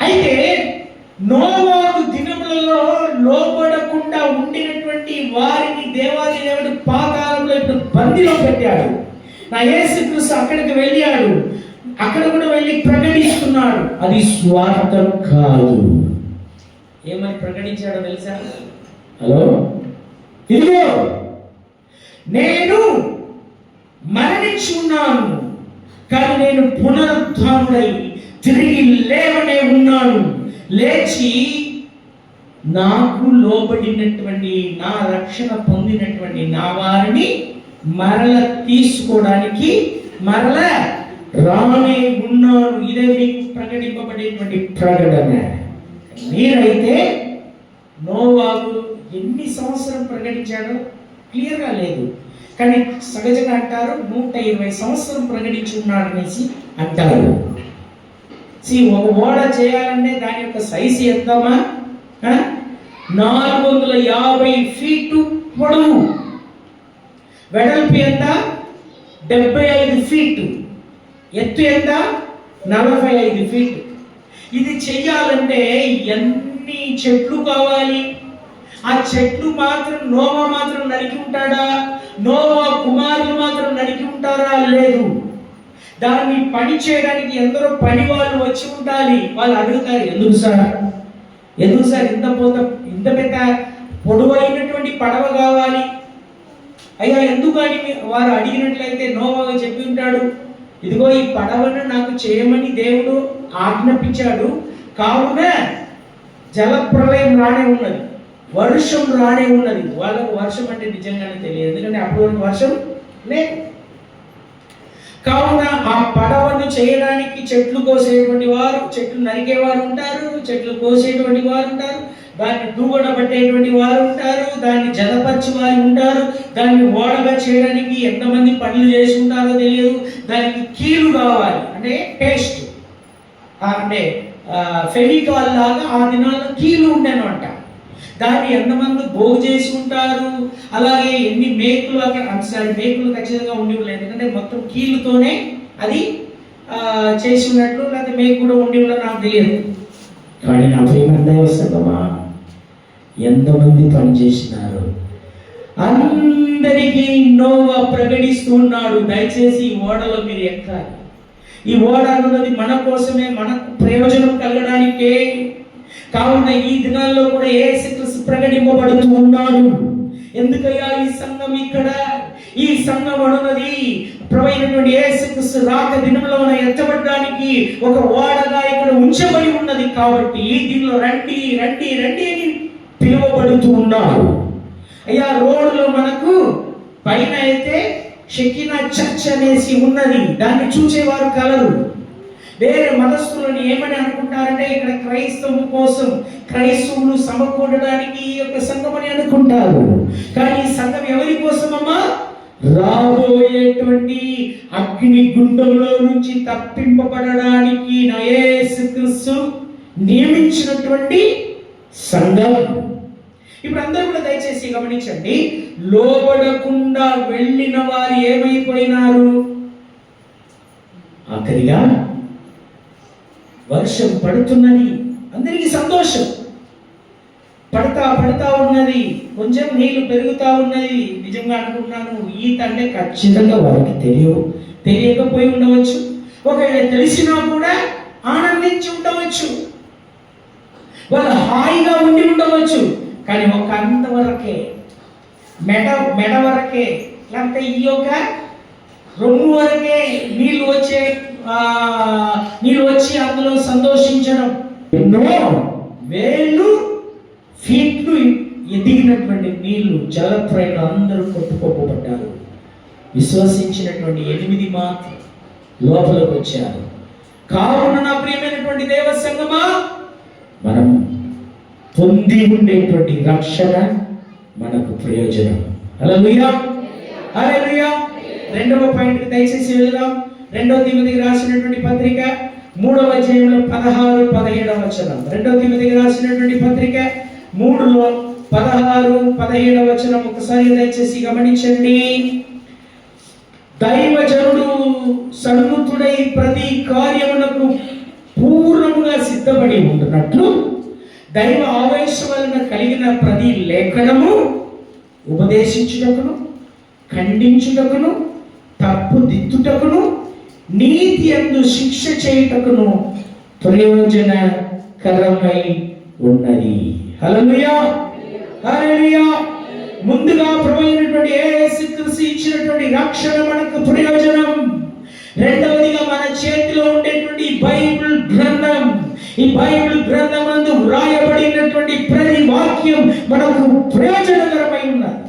అయితే నోవాహు దినములలో లోబడకుండా ఉండినటువంటి వారిని దేవాది దేవుడు పాతాళంలో ఇప్పుడు బందీలో పెట్టాడు. నా యేసుక్రీస్తు అక్కడికి వెళ్ళాడు, అక్కడ కూడా వెళ్ళి ప్రకటిస్తున్నాడు. అది స్వార్థం కాదు. ఏమని ప్రకటించాడో తెలుసా? హలో, ఇదిగో నేను మరణించి ఉన్నాను, కానీ నేను పునరుద్ధానుడై తిరిగి లేవనే ఉన్నాను. లేచి నాకు లోబడినటువంటి, నా రక్షణ పొందినటువంటి నా వారిని మరల తీసుకోవడానికి మరల రానే ఉన్నాను. ఇదే మీకు ప్రకటింపబడేటువంటి ప్రకటన. మీరైతే నోవాహు ఎన్ని సంవత్సరం ప్రకటించాడో క్లియర్గా లేదు, కానీ సహజంగా అంటారు 120 సంవత్సరం ప్రకటించి ఉన్నాడు అనేసి అంటారు. ఒక ఓడ చేయాలంటే దాని యొక్క సైజు ఎంతమా? 450 ఫీటు పొడవు, వెడల్పు ఎంత? 75 ఫీటు, ఎత్తు ఎంత? 45 ఫీటు. ఇది చెయ్యాలంటే ఎన్ని చెట్లు కావాలి? ఆ చెట్లు మాత్రం నోవా మాత్రం నరికి ఉంటాడా? నోవా కుమారులు మాత్రం నరికి ఉంటారా? లేదు. దాన్ని పని చేయడానికి ఎందరో పని వాళ్ళు వచ్చి ఉండాలి. వాళ్ళు అడుగుతారు, ఎందుకు సార్ ఇంత పెద్ద పొడవైనటువంటి పడవ కావాలి? అయ్యా ఎందుకు అని వారు అడిగినట్లయితే నోవాహు చెప్పి ఉంటాడు, ఇదిగో ఈ పడవను నాకు చేయమని దేవుడు ఆజ్ఞాపించాడు, కావున జలప్రలయం రానే ఉన్నది, వర్షం రానే ఉన్నది. వాళ్ళకు వర్షం అంటే నిజంగానే తెలియదు, ఎందుకంటే అప్పుడు వర్షం లేదు. కావున ఆ పడవను చేయడానికి చెట్లు కోసేటువంటి వారు, చెట్లు నరికేవారు ఉంటారు, చెట్లు కోసేటువంటి వారు ఉంటారు, దాన్ని దూగడ పట్టేటువంటి వారు ఉంటారు, దాన్ని జలపరిచి వారు ఉంటారు. దాన్ని ఓడగా చేయడానికి ఎంతమంది పనులు చేసుకుంటారో తెలియదు. దానికి కీలు కావాలి, అంటే పేస్ట్, అంటే ఫెవికాల్ లాగా ఆ దినాల్లో కీలు ఉండేనమాట. దాన్ని ఎంతమంది పోగు చేసి ఉంటారు. అలాగే ఎన్ని మేకులు, అక్కడ మేకులు ఖచ్చితంగా ఉండేవాళ్ళు, ఎందుకంటే మొత్తం కీళ్ళతోనే అది చేసి ఉన్నట్లు, లేకపోతే మేకు కూడా ఉండేవాళ్ళు నాకు తెలియదు. కానీ నా ప్రియమంతా వస్తుందమ్మా, ఎంతమంది పని చేసినారు? అందరికీ నోవా ప్రకటిస్తూ ఉన్నాడు, దయచేసి ఈ ఓడలో మీరు ఎక్కాలి. ఈ ఓడ అన్నది మన కోసమే, మనకు ప్రయోజనం కలగడానికే. కావున ఈ దినాల్లో కూడా యేసుక్రీస్తు ప్రకటింపబడుతూ ఉన్నాడు. ఎందుకయ్యా ఈ సంఘం ఇక్కడ, ఈ సంఘం అనున్నది ప్రభువైనటువంటి యేసుక్రీస్తు రాక దినంలో ఎత్తబడడానికి ఒక ఓడగా ఇక్కడ ఉంచబడి ఉన్నది. కాబట్టి దీనిలో రండి రండి రండి అని పిలువబడుతూ ఉన్నారు. అయ్యా రోడ్లో మనకు పైన అయితే షెకినా చర్చ్ అనేసి ఉన్నది, దాన్ని చూసేవారు కలరు. వేరే మతస్థులను ఏమని అనుకుంటారంటే ఇక్కడ క్రైస్తవం కోసం, క్రైస్తవులు సమకూడడానికి ఈ యొక్క సంఘం అని అనుకుంటారు. కానీ ఈ సంఘం ఎవరి కోసమమ్మా? రాబోయేటువంటి అగ్ని గుండంలో నుంచి తప్పింపబడడానికి యేసుక్రీస్తు నియమించినటువంటి సంఘం. ఇప్పుడు అందరూ కూడా దయచేసి గమనించండి. లోబడకుండా వెళ్ళిన వారు ఏమైపోయినారు? ఆఖరిగా వర్షం పడుతున్నది, అందరికీ సంతోషం. పడతా ఉన్నది, కొంచెం నీళ్లు పెరుగుతా ఉన్నది. నిజంగా అనుకుంటున్నాను, ఈత అంటే ఖచ్చితంగా వారికి తెలియకపోయి ఉండవచ్చు. ఒకవేళ తెలిసినా కూడా ఆనందించి ఉండవచ్చు, వాళ్ళు హాయిగా ఉండి ఉండవచ్చు. కానీ ఒక అంతవరకే, మెడ వరకే, లేకపోతే ఈ యొక్క రొమ్ము వరకే నీళ్ళు వచ్చి అందులో సంతోషించడం. ఎన్నో వేళ్ళు ఫీట్లు ఎదిగినటువంటి నీళ్లు జలప్రయాణం అందరూ కొట్టుకోబడ్డారు. విశ్వసించినటువంటి 8 మాత్రం లోపలికి వచ్చారు. కావున నా ప్రియమైనటువంటి దేవ సంగమా, మనం పొంది ఉండేటువంటి రక్షణ మనకు ప్రయోజనం. హల్లెలూయా, హల్లెలూయా. రెండవ పాయింట్కి దయచేసి వెళ్దాం. 2 తిమోతికి రాసినటువంటి పత్రిక 3వ అధ్యాయంలో 16-17 వచనం. 2 తిమోతికి రాసినటువంటి పత్రిక 3లో 16-17 వచనం ఒకసారి దయచేసి గమనించండి. దైవజనుడు సన్ముఖుడై ప్రతి కార్యమునకు పూర్ణముగా సిద్ధపడి ఉంటున్నట్లు దైవ ఆవేశం వలన కలిగిన ప్రతి లేఖనము ఉపదేశించుటకును, ఖండించుటకును, తప్పు దిద్దుటకును, నీతి యందు శిక్ష చేయుటకును ప్రయోజనకరమై ఉన్నది. హల్లెలూయా, హల్లెలూయా. ముందుగా ప్రభువైనటువంటి యేసుక్రీస్తు ఇచ్చినటువంటి రక్షణ మనకు ప్రయోజనం. రెండవదిగా మన చేతిలో ఉండేటువంటి బైబిల్ గ్రంథం, ఈ బైబిల్ గ్రంథం నందు వ్రాయబడినటువంటి ప్రతి వాక్యం మనకు ప్రయోజనకరమై ఉన్నది.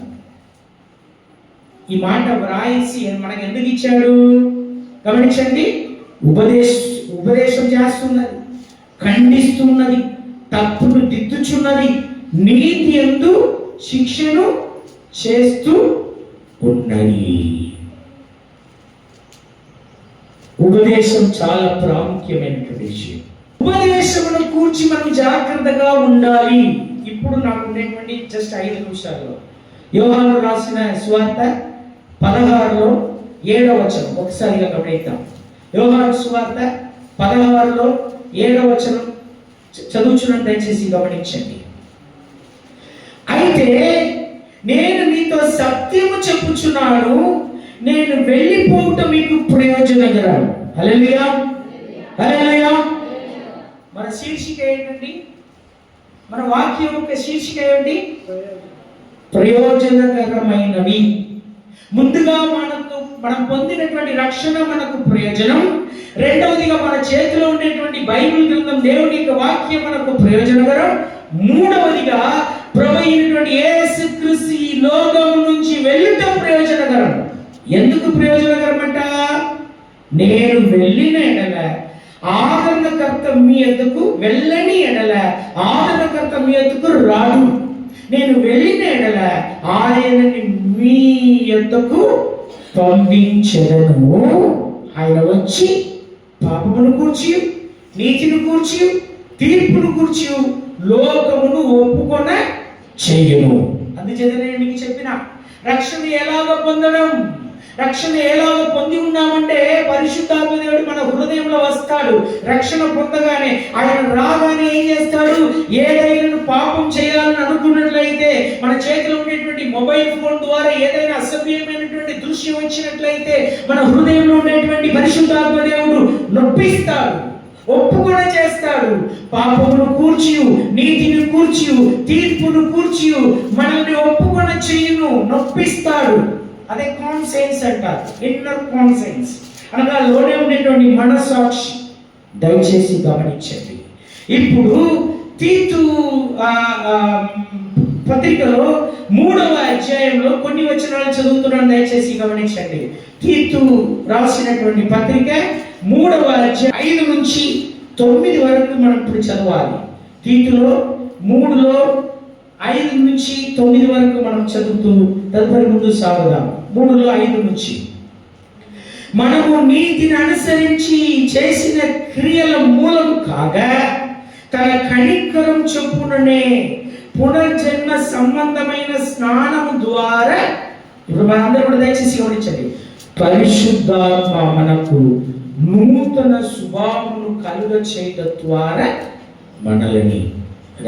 ఈ మాట వ్రాయిసి మనకు ఎందుకు ఇచ్చాడు? గమనించండి. ఉపదేశం చేస్తున్నది, ఖండిస్తున్నది, తప్పును దిద్దుచున్నది, నీతి యందు శిక్షను చేస్తూ ఉన్నది. ఉపదేశం చాలా ప్రాముఖ్యమైనటువంటి విషయం. ఉపదేశమును కూర్చి మనం జాగ్రత్తగా ఉండాలి. ఇప్పుడు నాకు ఉండేటువంటి జస్ట్ 5 నిమిషాల్లో యోహాను రాసిన సువార్త 16లో 7వ వచనం ఒకసారిగా గమనిద్దాం. యోహాను సువార్త 16లో 7వ వచనం చదువుచున్న దయచేసి గమనించండి. అయితే నేను మీతో సత్యము చెప్పుచున్నాను, నేను వెళ్ళిపోవుట మీకు ప్రయోజనకరం. హల్లెలూయా, హల్లెలూయా. మన శీర్షిక ఏంటండి? మన వాక్యం యొక్క శీర్షిక ఏంటి? ప్రయోజనకరమైనవి. ముందుగా మనం పొందినటువంటి రక్షణ మనకు ప్రయోజనం. రెండవదిగా మన చేతిలో ఉండేటువంటి బైబిల్ గ్రంథం, దేవుని యొక్క వాక్యం మనకు ప్రయోజనకరం. మూడవదిగా ప్రభువైనటువంటి యేసుక్రీస్తు ఈ లోకం నుంచి వెళ్ళుట ప్రయోజనకరం. ఎందుకు ప్రయోజనకరం అంట? నేను వెళ్ళిన ఎడల ఆదరణకర్త మీ యొద్దకు, వెళ్ళని ఎడల ఆదరణకర్త మీ యొద్దకు రాడు. నేను వెళ్ళిన ఎడల ఆయనని మీ యొద్దకు పంపించెదను. ఆయన వచ్చి పాపమును కూర్చి, నీతిని కూర్చి, తీర్పును కూర్చి లోకమును ఒప్పుకొన చెయ్యను. అందుచేత నేను మీకు చెప్పిన రక్షణ ఎలాగ పొందడం, రక్షణ ఎలాగ పొంది ఉన్నామంటే పరిశుద్ధాత్మ దేవుడు మన హృదయంలో వస్తాడు. రక్షణ పొందగానే ఆయన రాగానే ఏం చేస్తాడు? ఏదైనా పాపం చేయాలని అనుకున్నట్లయితే మన చేతిలో ఉండేటువంటి మొబైల్ ఫోన్ ద్వారా ఏదైనా అసభ్యమైనటువంటి దృశ్యం వచ్చినట్లయితే మన హృదయంలో ఉండేటువంటి పరిశుద్ధాత్మ దేవుడు నొప్పిస్తాడు, ఒప్పుకొన చేస్తాడు. పాపమును కూర్చియు, నీతిని కూర్చియు, తీర్పును కూర్చియు మనల్ని ఒప్పుకొన చేయును, నొప్పిస్తాడు. అదే కాన్సెన్స్ అంటారు, ఇన్నర్ కాన్సెన్స్ అనగా లోనే ఉండేటువంటి మనసాక్షి. దయచేసి గమనించండి. ఇప్పుడు తీతు పత్రికలో 3వ అధ్యాయంలో కొన్ని వచనాలు చదువుతున్నాను, దయచేసి గమనించండి. తీతు రాసినటువంటి పత్రిక 3వ అధ్యాయం 5 నుంచి 9 వరకు మనం ఇప్పుడు చదవాలి. తీతులో 3లో 5 నుంచి 9 వరకు మనం చదువుతూ తదుపరి ముందు సాగుదాం. 3లో 5 నుంచి మనము నీతిని అనుసరించి చేసిన క్రియల మూలం కాగా తన కనికరం చొప్పుననే పునర్జన్మ సంబంధమైన స్నానము ద్వారా, ఇప్పుడు మనందరూ కూడా దయచేసి గమనించండి, పరిశుద్ధాత్మ మనకు నూతన స్వభావమును కలుగ చేయడం ద్వారా మనల్ని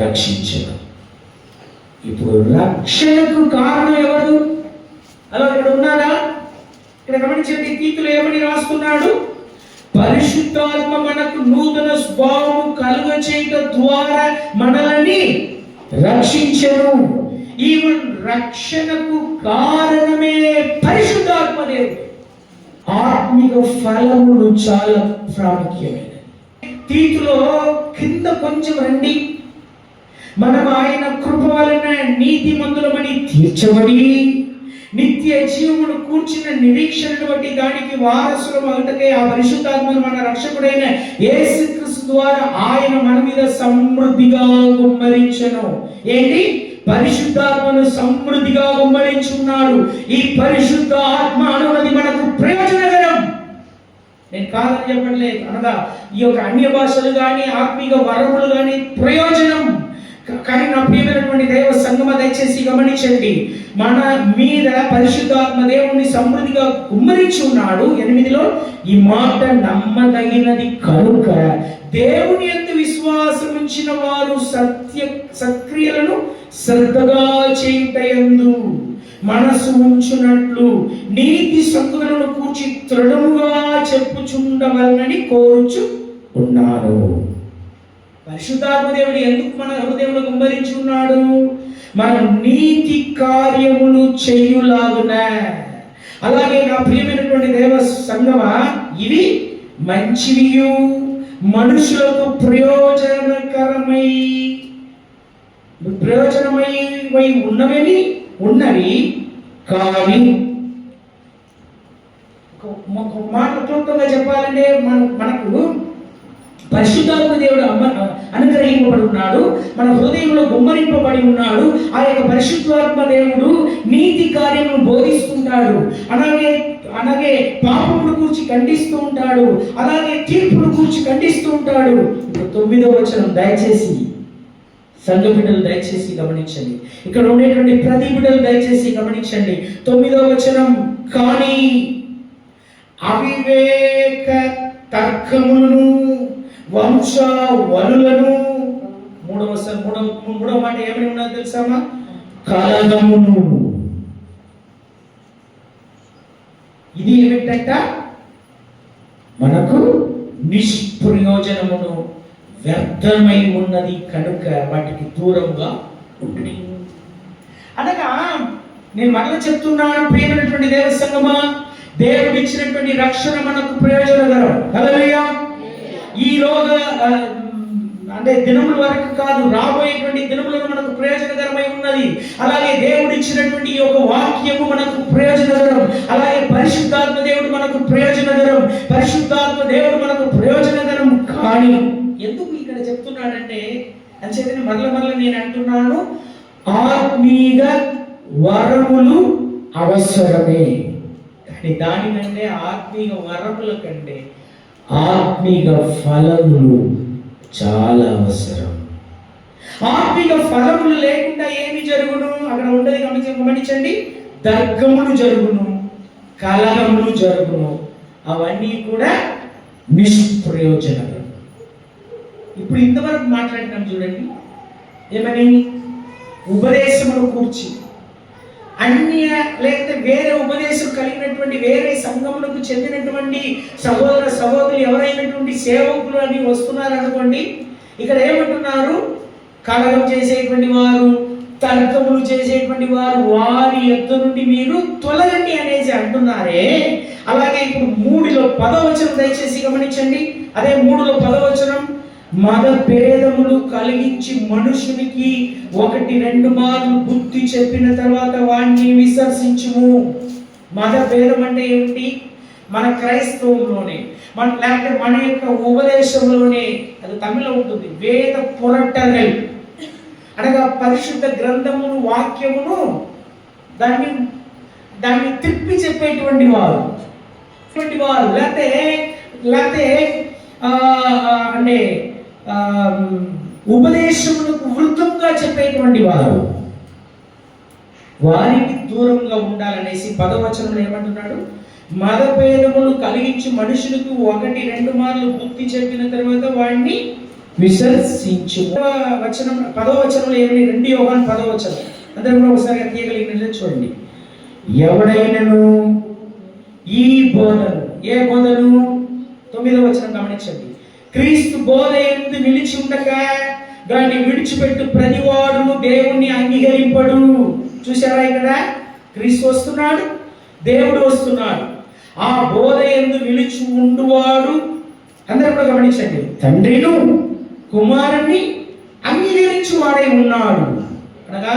రక్షించడం. ఇప్పుడు రక్షణకు కారణం ఎవరు? అలా ఇక్కడ ఉన్నారా? ఇక్కడ గమనించండి, తీతులు ఏమని రాస్తున్నాడు? పరిశుద్ధాత్మ మనకు నూతన స్వభావము కలుగ చేయడం ద్వారా మనల్ని రక్షించను. ఈ రక్షణకు కారణమే పరిశుద్ధాత్మ దేవుడు. ఆత్మిక ఫలములు చాలా ప్రాముఖ్యమైనవి. తీతులో కింద కొంచెం రండి. మనం ఆయన కృప వలన నీతిమంతులమని తీర్చబడి నిత్య జీవమును కూర్చిన నిరీక్షణను బట్టి దానికి వారసులం అవుటకే ఆ పరిశుద్ధాత్మను మన రక్షకుడైన యేసుక్రీస్తు ద్వారా ఆయన మన మీద సమృద్ధిగా గుమ్మరించెను. ఏంటి? పరిశుద్ధాత్మను సమృద్ధిగా గుమ్మరించున్నాడు. ఈ పరిశుద్ధ ఆత్మ అనున్నది మనకు ప్రయోజనకరం. నేను కాదని చెప్పట్లేదు, అనగా ఈ యొక్క అన్య భాషలు కానీ ఆత్మీయ వరములు కానీ ప్రయోజనం. కానీ నా ప్రియమైనటువంటి దైవ సంగమ, దయచేసి గమనించండి, మన మీద పరిశుద్ధాత్మ దేవుని సమృద్ధిగా కుమ్మరించి ఉన్నాడు. 8లో ఈ మాట నమ్మదగినది కనుక దేవుని యందు విశ్వాసం ఉంచిన వారు సత్క్రియలను శ్రద్ధగా చేయుటయందు మనసు ఉంచునట్లు నీతి సంగతులను కూర్చి దృఢముగా చెప్పుచుండవలనని కోరుచు ఉన్నారు. పరిశుద్ధాత్మ దేవుడు ఎందుకు మన హృదయంలో గుమ్మరించి ఉన్నాడు? మనం నీతి కార్యములు చేయులాగున. అలాగే నా ప్రియమైనటువంటి దేవ సంగమ, ఇవి మంచివియు మనుషులకు ప్రయోజనమై ఉన్నవి కానీ, మాట క్లుప్తంగా చెప్పాలంటే మనకు పరిశుద్ధాత్మ దేవుడు అనుగ్రహింపబడి ఉన్నాడు, మన హృదయంలో గుమ్మరింపబడి ఉన్నాడు. ఆ యొక్క పరిశుద్ధాత్మ దేవుడు నీతి కార్యములను బోధిస్తుంటాడు, అలాగే పాపమును కూర్చి ఖండిస్తూ ఉంటాడు, అలాగే తీర్పును కూర్చి ఖండిస్తూ ఉంటాడు. ఇప్పుడు 9వ వచనం దయచేసి సంఘ బిడ్డలు దయచేసి గమనించండి. ఇక్కడ ఉండేటువంటి ప్రతి బిడ్డలు దయచేసి గమనించండి. 9వ వచనం, కానీ అవివేక తర్కములను వంశావళులను, మూడవ మాట ఏమని ఉన్నది తెలుసామా? కలహమును. ఇది ఏమిటంట? మనకు నిష్ప్రయోజనమును వ్యర్థమై ఉన్నది కనుక వాటికి దూరంగా ఉంటుంది. అనగా నేను మరలా చెప్తున్నాను, ప్రియమైనటువంటి దేవ సంగమా, దేవుడు ఇచ్చినటువంటి రక్షణ మనకు ప్రయోజనకరం. హల్లెలూయా. ఈలోగా అంటే దినముల వరకు కాదు, రాబోయేటువంటి దినములను మనకు ప్రయోజనకరమై ఉన్నది. అలాగే దేవుడు ఇచ్చినటువంటి ఈ యొక్క వాక్యము మనకు ప్రయోజనకరం. అలాగే పరిశుద్ధాత్మ దేవుడు మనకు ప్రయోజనకరం. పరిశుద్ధాత్మ దేవుడు మనకు ప్రయోజనకరం. కానీ ఎందుకు ఇక్కడ చెప్తున్నాడంటే, అంచేతనే మరల నేను అంటున్నాను, ఆత్మీయ వరములు అవసరమే. కానీ దానికంటే ఆత్మీయ వరముల కంటే ఆత్మీయ ఫలములు చాలా అవసరం. ఆత్మీయ ఫలములు లేకుండా ఏమి జరుగును? అక్కడ ఉండేది గమనించండి, దర్గములు జరుగును, కలహములు జరుగును. అవన్నీ కూడా నిష్ప్రయోజనకరం. ఇప్పుడు ఇంతవరకు మాట్లాడినాం చూడండి, ఏమని? ఉపదేశమును కూర్చి, అన్య లేకపోతే వేరే ఉపదేశం కలిగినటువంటి వేరే సంఘములకు చెందినటువంటి సహోదర సహోదరులు ఎవరైనటువంటి సేవకులు అని వస్తున్నారు అనుకోండి, ఇక్కడ ఏమంటున్నారు? కలగం చేసేటువంటి వారు, తర్కములు చేసేటువంటి వారు, వారి యొద్ద నుండి మీరు తొలగండి అనేసి అంటున్నారే. అలాగే ఇప్పుడు 3లో 10వ వచనం దయచేసి గమనించండి. అదే 3లో 10వ వచనం, మత భేదములు కలిగించి మనుషునికి 1-2 మార్లు బుద్ధి చెప్పిన తర్వాత వాడిని విసర్శించుము. మత భేదం అంటే ఏమిటి? మన క్రైస్తవంలోనే లేకపోతే మన యొక్క ఉపదేశంలోనే, అది తమిళ ఉంటుంది, వేద పురట్టగల్ అనగా పరిశుద్ధ గ్రంథమును వాక్యమును దాన్ని తిప్పి చెప్పేటువంటి వారు లేకపోతే అంటే ఉపదేశములకు వృద్ధంగా చెప్పేటువంటి వారు, వారికి దూరంగా ఉండాలనేసి 10వ వచనంలో ఏమంటున్నాడు? మతభేదములు కలిగించి మనుషులకు 1-2 మార్లు బుద్ధి చెప్పిన తర్వాత వాడిని విసర్శించు. 10వ వచనంలో ఏమని? 2 యోహాను 10వ వచనం అందరూ కూడా ఒకసారి తీయగలిగిన చూడండి. ఎవడైనను ఈ బోధను, ఏ బోధను? 9వ వచనం గమనించండి. క్రీస్తు బోధ యందు నిలిచి ఉండక దాన్ని విడిచిపెట్టు ప్రతివాడును దేవుణ్ణి అంగీకరింపడు. చూసారా? ఇక్కడ క్రీస్తు వస్తున్నాడు, దేవుడు వస్తున్నాడు. ఆ బోధ యందు నిలిచి ఉండువాడు, అందరూ కూడా గమనించండి, తండ్రిను కుమారుని అంగీకరించు వాడై ఉన్నాడు. అనగా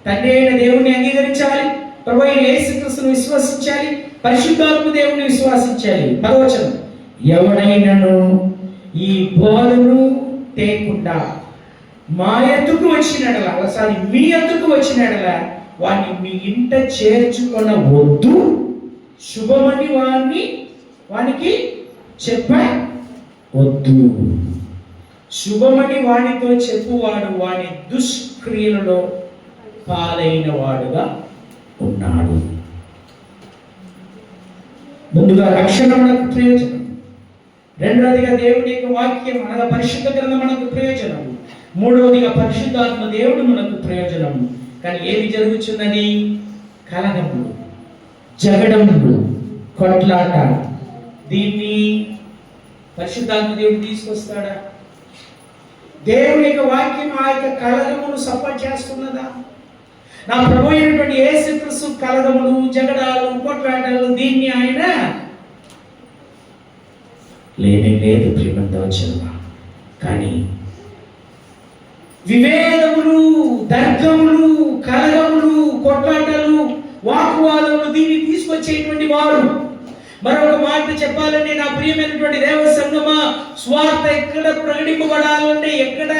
తండ్రి అయిన దేవుణ్ణి అంగీకరించాలి, ప్రభువు అయిన యేసుక్రీస్తును విశ్వసించాలి, పరిశుద్ధాత్మ దేవుని విశ్వసించాలి. 10వ వచనం, ఎవడైనను ఈ బోధను తేకుండా మా ఎద్దుకు వచ్చినడలా, ఒకసారి మీ ఎద్దుకు వచ్చినడలా వాడిని మీ ఇంట చేర్చుకొనవద్దు, శుభమని వానికి చెప్పవద్దు. శుభమని వాడితో చెప్పువాడు వాడి దుష్క్రియలలో పాలైన వాడుగా ఉన్నాడు. ముందుగా రక్షణ మనకు ప్రయోజనం, రెండవదిగా దేవుడి యొక్క వాక్యం అనగా పరిశుద్ధ గ్రంథం మనకు ప్రయోజనం, మూడవదిగా పరిశుద్ధాత్మ దేవుడు మనకు ప్రయోజనం. కానీ ఏది జరుగుతున్నది? కలహములు, జగడములు, కొట్లాట. దీన్ని పరిశుద్ధాత్మ దేవుడు తీసుకొస్తాడా? దేవుని యొక్క వాక్యం ఆ యొక్క కలహమును సపోర్ట్ చేస్తున్నదా? నా ప్రభు అయినటువంటి యేసుక్రీస్తు కలహములు, జగడాలు, కొట్లాటలు దీన్ని ఆయన లేదు ప్రియమంతవచ్చనుగా. కానీ వివేదములు, తర్కములు, కలహములు, కొట్లాటలు, వాగ్వాదములు దీన్ని తీసుకొచ్చేటువంటి వారు. మరొక మాట చెప్పాలంటే నా ప్రియమైనటువంటి దేవ సంగమా, స్వార్థ ఎక్కడ ప్రకటింపబడాలంటే, ఎక్కడ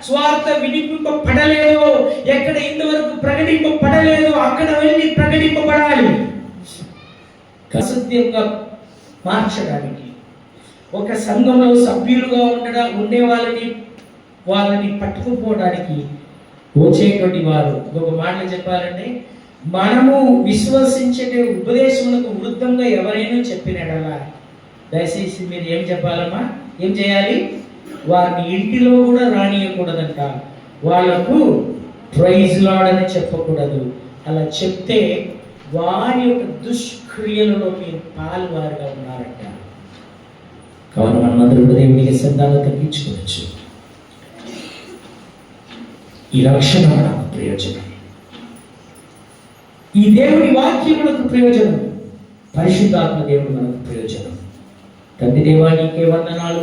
స్వార్థ వినిపింపబడలేదో, ఎక్కడ ఇంతవరకు ప్రకటింపబడలేదో అక్కడ వెళ్ళి ప్రకటింపబడాలి. అసత్యంగా మార్చడానికి, ఒక సంఘంలో సభ్యులుగా ఉండే వాళ్ళని పట్టుకుపోవడానికి వచ్చేటువంటి వారు. ఒక మాటలు చెప్పాలంటే, మనము విశ్వసించే ఉపదేశములకు వృద్ధంగా ఎవరైనా చెప్పినడలా దయచేసి మీరు ఏం చెప్పాలమ్మా? ఏం చేయాలి? వారిని ఇంటిలో కూడా రానియకూడదంట, వాళ్లకు ప్రైజ్ లార్డ్ అని చెప్పకూడదు. అలా చెప్తే వారి యొక్క దుష్క్రియలలో మీరు పాల్వారుగా ఉన్నారంట. కావున మనమందరూ దేవునికి శ్రద్ధగా తగ్గించుకోవచ్చు. ఈ రక్షణ మనకు ప్రయోజనం, ఈ దేవుని వాక్యం మనకు ప్రయోజనం, పరిశుద్ధాత్మ దేవుడు మనకు ప్రయోజనం. తండ్రి దేవా నీకే వందనాలు.